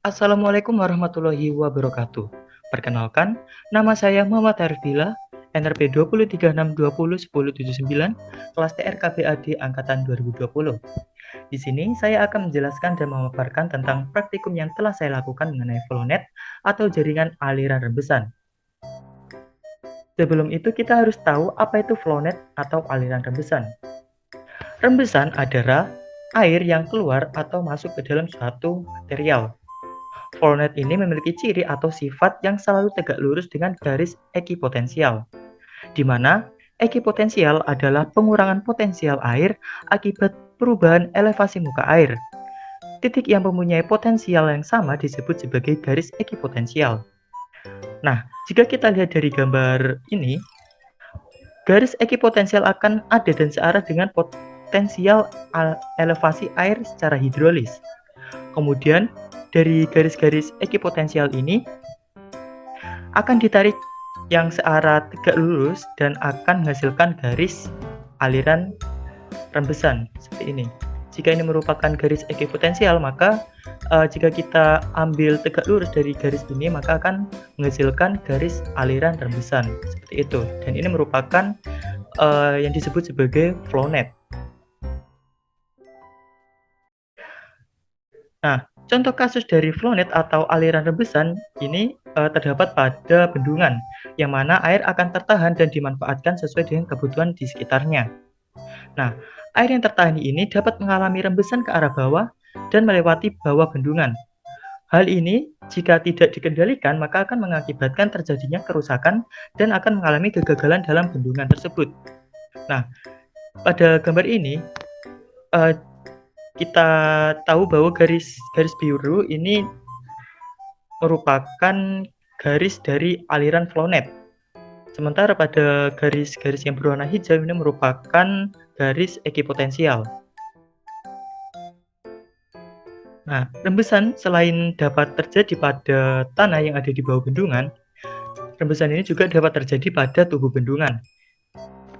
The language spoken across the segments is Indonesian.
Assalamualaikum warahmatullahi wabarakatuh. Perkenalkan, nama saya Muhammad Arif Billah, NRP 236201079, kelas TRKBAD angkatan 2020. Di sini saya akan menjelaskan dan memaparkan tentang praktikum yang telah saya lakukan mengenai flownet atau jaringan aliran rembesan. Sebelum itu kita harus tahu apa itu flownet atau aliran rembesan. Rembesan adalah air yang keluar atau masuk ke dalam suatu material. Flownet ini memiliki ciri atau sifat yang selalu tegak lurus dengan garis ekipotensial, di mana ekipotensial adalah pengurangan potensial air akibat perubahan elevasi muka air. Titik yang mempunyai potensial yang sama disebut sebagai garis ekipotensial. Nah, jika kita lihat dari gambar ini, garis ekipotensial akan ada dan searah dengan potensial elevasi air secara hidrolis. Kemudian, dari garis-garis ekipotensial ini akan ditarik yang searah tegak lurus dan akan menghasilkan garis aliran rembesan seperti ini. Jika ini merupakan garis ekipotensial, maka jika kita ambil tegak lurus dari garis ini, maka akan menghasilkan garis aliran rembesan seperti itu. Dan ini merupakan yang disebut sebagai flownet. Nah, contoh kasus dari flownet atau aliran rembesan ini terdapat pada bendungan, yang mana air akan tertahan dan dimanfaatkan sesuai dengan kebutuhan di sekitarnya. Nah, air yang tertahan ini dapat mengalami rembesan ke arah bawah dan melewati bawah bendungan. Hal ini jika tidak dikendalikan maka akan mengakibatkan terjadinya kerusakan dan akan mengalami kegagalan dalam bendungan tersebut. Nah, pada gambar ini kita tahu bahwa garis biru ini merupakan garis dari aliran flownet. Sementara pada garis-garis yang berwarna hijau ini merupakan garis ekipotensial. Nah, rembesan selain dapat terjadi pada tanah yang ada di bawah bendungan, rembesan ini juga dapat terjadi pada tubuh bendungan,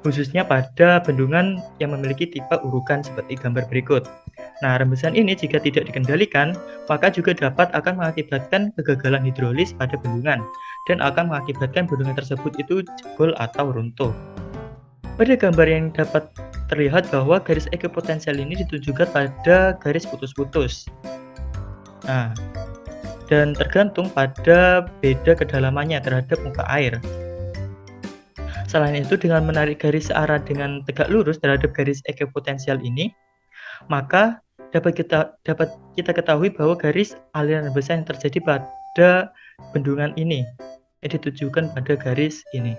khususnya pada bendungan yang memiliki tipe urukan seperti gambar berikut. Nah, rembesan ini jika tidak dikendalikan, maka juga dapat akan mengakibatkan kegagalan hidrolis pada bendungan dan akan mengakibatkan bendungan tersebut itu jebol atau runtuh. Pada gambar yang dapat terlihat bahwa garis ekipotensial ini ditujukan pada garis putus-putus. Nah, dan tergantung pada beda kedalamannya terhadap muka air. Selain itu, dengan menarik garis searah dengan tegak lurus terhadap garis ekipotensial ini, maka dapat kita ketahui bahwa garis aliran rembesan yang terjadi pada bendungan ini ditujukan pada garis ini.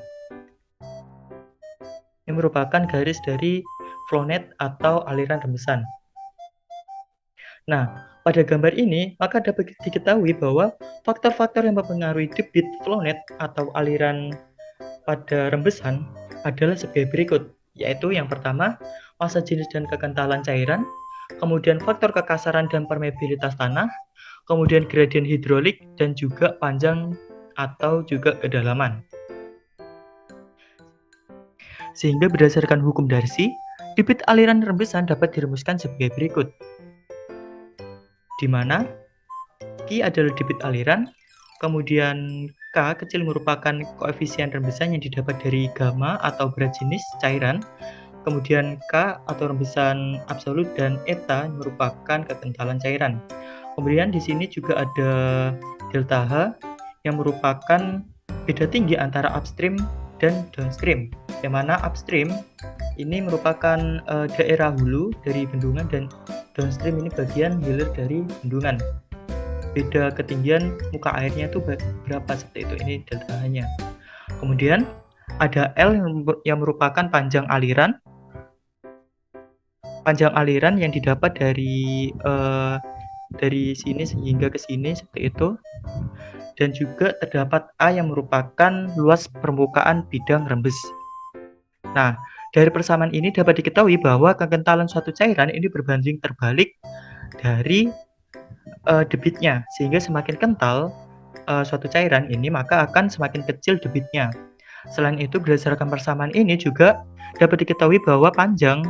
Ini merupakan garis dari flownet atau aliran rembesan. Nah, pada gambar ini maka dapat diketahui bahwa faktor-faktor yang mempengaruhi debit flownet atau aliran pada rembesan adalah sebagai berikut, yaitu yang pertama, massa jenis dan kekentalan cairan, kemudian faktor kekasaran dan permeabilitas tanah, kemudian gradien hidrolik, dan juga panjang atau juga kedalaman. Sehingga berdasarkan hukum Darcy, debit aliran rembesan dapat dirumuskan sebagai berikut, di mana Q adalah debit aliran, kemudian K kecil merupakan koefisien rembesan yang didapat dari gamma atau berat jenis cairan, kemudian K atau rembesan absolut, dan eta merupakan kekentalan cairan. Kemudian di sini juga ada delta H yang merupakan beda tinggi antara upstream dan downstream, yang mana upstream ini merupakan daerah hulu dari bendungan dan downstream ini bagian hilir dari bendungan. Beda ketinggian muka airnya itu berapa seperti itu, ini delta H-nya. Kemudian ada L yang merupakan panjang aliran yang didapat dari sini hingga ke sini seperti itu, dan juga terdapat A yang merupakan luas permukaan bidang rembes. Nah, dari persamaan ini dapat diketahui bahwa kekentalan suatu cairan ini berbanding terbalik dari debitnya, sehingga semakin kental suatu cairan ini maka akan semakin kecil debitnya. Selain itu, berdasarkan persamaan ini juga dapat diketahui bahwa panjang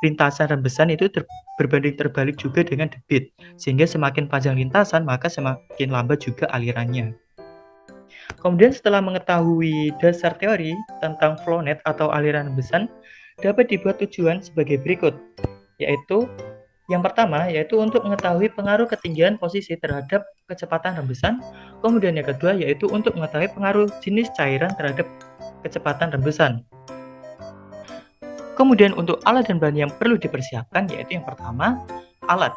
lintasan rembesan itu berbanding terbalik juga dengan debit, sehingga semakin panjang lintasan maka semakin lambat juga alirannya. Kemudian setelah mengetahui dasar teori tentang flow net atau aliran rembesan, dapat dibuat tujuan sebagai berikut, yaitu yang pertama yaitu untuk mengetahui pengaruh ketinggian posisi terhadap kecepatan rembesan, kemudian yang kedua yaitu untuk mengetahui pengaruh jenis cairan terhadap kecepatan rembesan. Kemudian untuk alat dan bahan yang perlu dipersiapkan yaitu yang pertama, alat,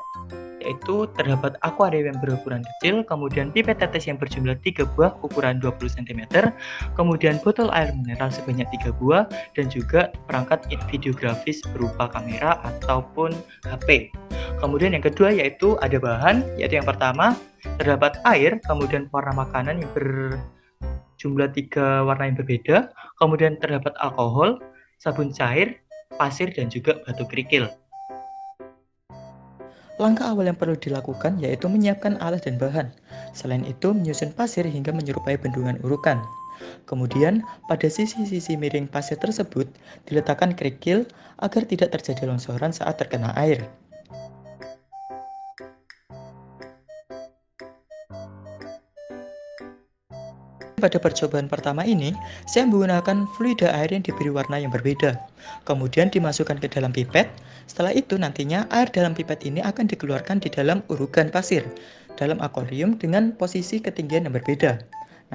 yaitu terdapat akuarium yang berukuran kecil, kemudian pipet tetes yang berjumlah 3 buah ukuran 20 cm, kemudian botol air mineral sebanyak 3 buah, dan juga perangkat videografis berupa kamera ataupun HP. Kemudian yang kedua yaitu ada bahan, yaitu yang pertama terdapat air, kemudian warna makanan yang berjumlah 3 warna yang berbeda, kemudian terdapat alkohol, sabun cair, pasir, dan juga batu kerikil. Langkah awal yang perlu dilakukan yaitu menyiapkan alat dan bahan. Selain itu, menyusun pasir hingga menyerupai bendungan urukan. Kemudian, pada sisi-sisi miring pasir tersebut diletakkan kerikil agar tidak terjadi longsoran saat terkena air. Pada percobaan pertama ini, saya menggunakan fluida air yang diberi warna yang berbeda. Kemudian dimasukkan ke dalam pipet. Setelah itu nantinya air dalam pipet ini akan dikeluarkan di dalam urugan pasir dalam akuarium dengan posisi ketinggian yang berbeda.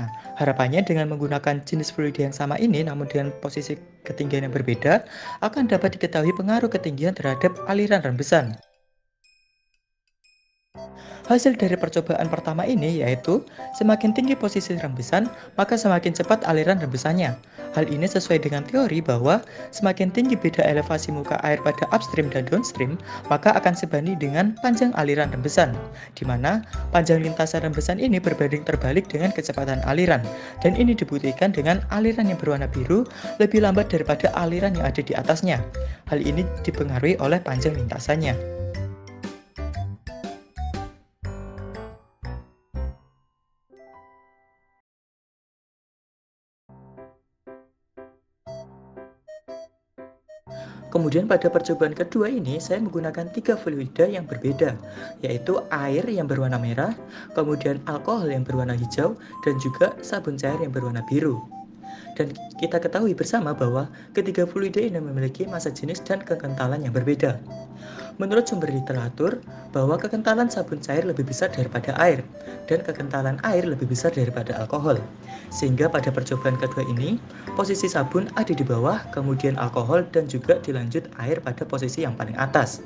Nah, harapannya dengan menggunakan jenis fluida yang sama ini namun dengan posisi ketinggian yang berbeda akan dapat diketahui pengaruh ketinggian terhadap aliran rembesan. Hasil dari percobaan pertama ini yaitu semakin tinggi posisi rembesan, maka semakin cepat aliran rembesannya. Hal ini sesuai dengan teori bahwa semakin tinggi beda elevasi muka air pada upstream dan downstream, maka akan sebanding dengan panjang aliran rembesan, di mana panjang lintasan rembesan ini berbanding terbalik dengan kecepatan aliran, dan ini dibuktikan dengan aliran yang berwarna biru lebih lambat daripada aliran yang ada di atasnya. Hal ini dipengaruhi oleh panjang lintasannya. Kemudian pada percobaan kedua ini saya menggunakan 3 fluida yang berbeda, yaitu air yang berwarna merah, kemudian alkohol yang berwarna hijau, dan juga sabun cair yang berwarna biru. Dan kita ketahui bersama bahwa ketiga fluida ini memiliki massa jenis dan kekentalan yang berbeda. Menurut sumber literatur, bahwa kekentalan sabun cair lebih besar daripada air, dan kekentalan air lebih besar daripada alkohol. Sehingga pada percobaan kedua ini, posisi sabun ada di bawah, kemudian alkohol, dan juga dilanjut air pada posisi yang paling atas.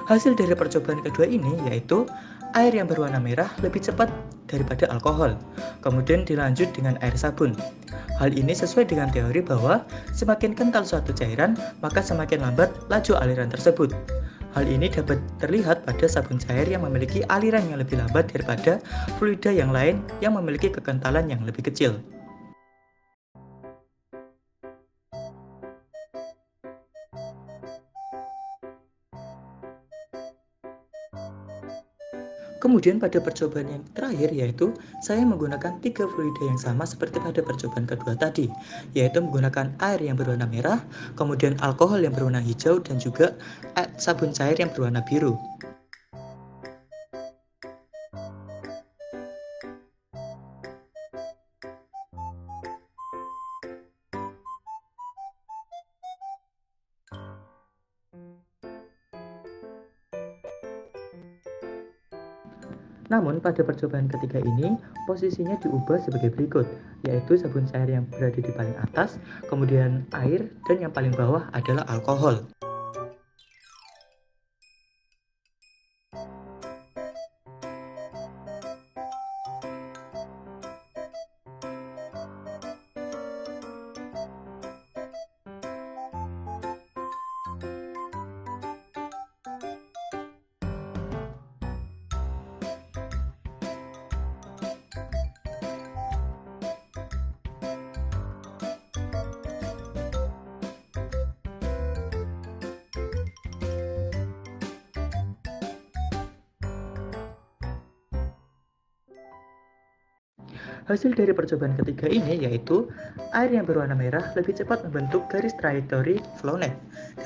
Hasil dari percobaan kedua ini yaitu air yang berwarna merah lebih cepat daripada alkohol, kemudian dilanjut dengan air sabun. Hal ini sesuai dengan teori bahwa semakin kental suatu cairan, maka semakin lambat laju aliran tersebut. Hal ini dapat terlihat pada sabun cair yang memiliki aliran yang lebih lambat daripada fluida yang lain yang memiliki kekentalan yang lebih kecil. Kemudian pada percobaan yang terakhir yaitu saya menggunakan 3 fluida yang sama seperti pada percobaan kedua tadi, yaitu menggunakan air yang berwarna merah, kemudian alkohol yang berwarna hijau, dan juga sabun cair yang berwarna biru. Namun pada percobaan ketiga ini, posisinya diubah sebagai berikut, yaitu sabun cair yang berada di paling atas, kemudian air, dan yang paling bawah adalah alkohol. Hasil dari percobaan ketiga ini yaitu air yang berwarna merah lebih cepat membentuk garis trajektori flownet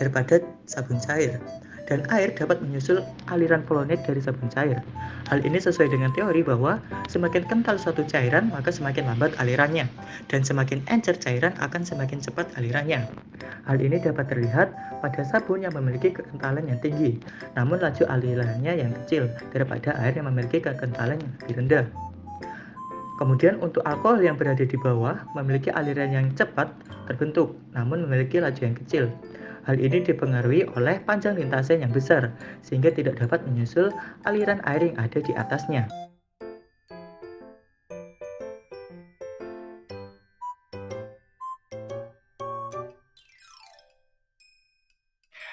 daripada sabun cair. Dan air dapat menyusul aliran flownet dari sabun cair. Hal ini sesuai dengan teori bahwa semakin kental suatu cairan maka semakin lambat alirannya, dan semakin encer cairan akan semakin cepat alirannya. Hal ini dapat terlihat pada sabun yang memiliki kekentalan yang tinggi, namun laju alirannya yang kecil daripada air yang memiliki kekentalan yang lebih rendah. Kemudian untuk alkohol yang berada di bawah memiliki aliran yang cepat terbentuk, namun memiliki laju yang kecil. Hal ini dipengaruhi oleh panjang lintasan yang besar, sehingga tidak dapat menyusul aliran air yang ada di atasnya.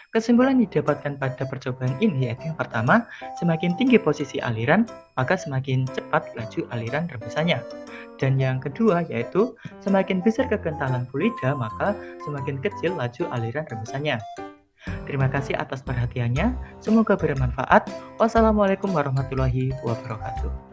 Kesimpulan yang didapatkan pada percobaan ini yaitu yang pertama, semakin tinggi posisi aliran, maka semakin cepat laju aliran rebusannya. Dan yang kedua yaitu, semakin besar kekentalan fluida, maka semakin kecil laju aliran rebusannya. Terima kasih atas perhatiannya, semoga bermanfaat. Wassalamualaikum warahmatullahi wabarakatuh.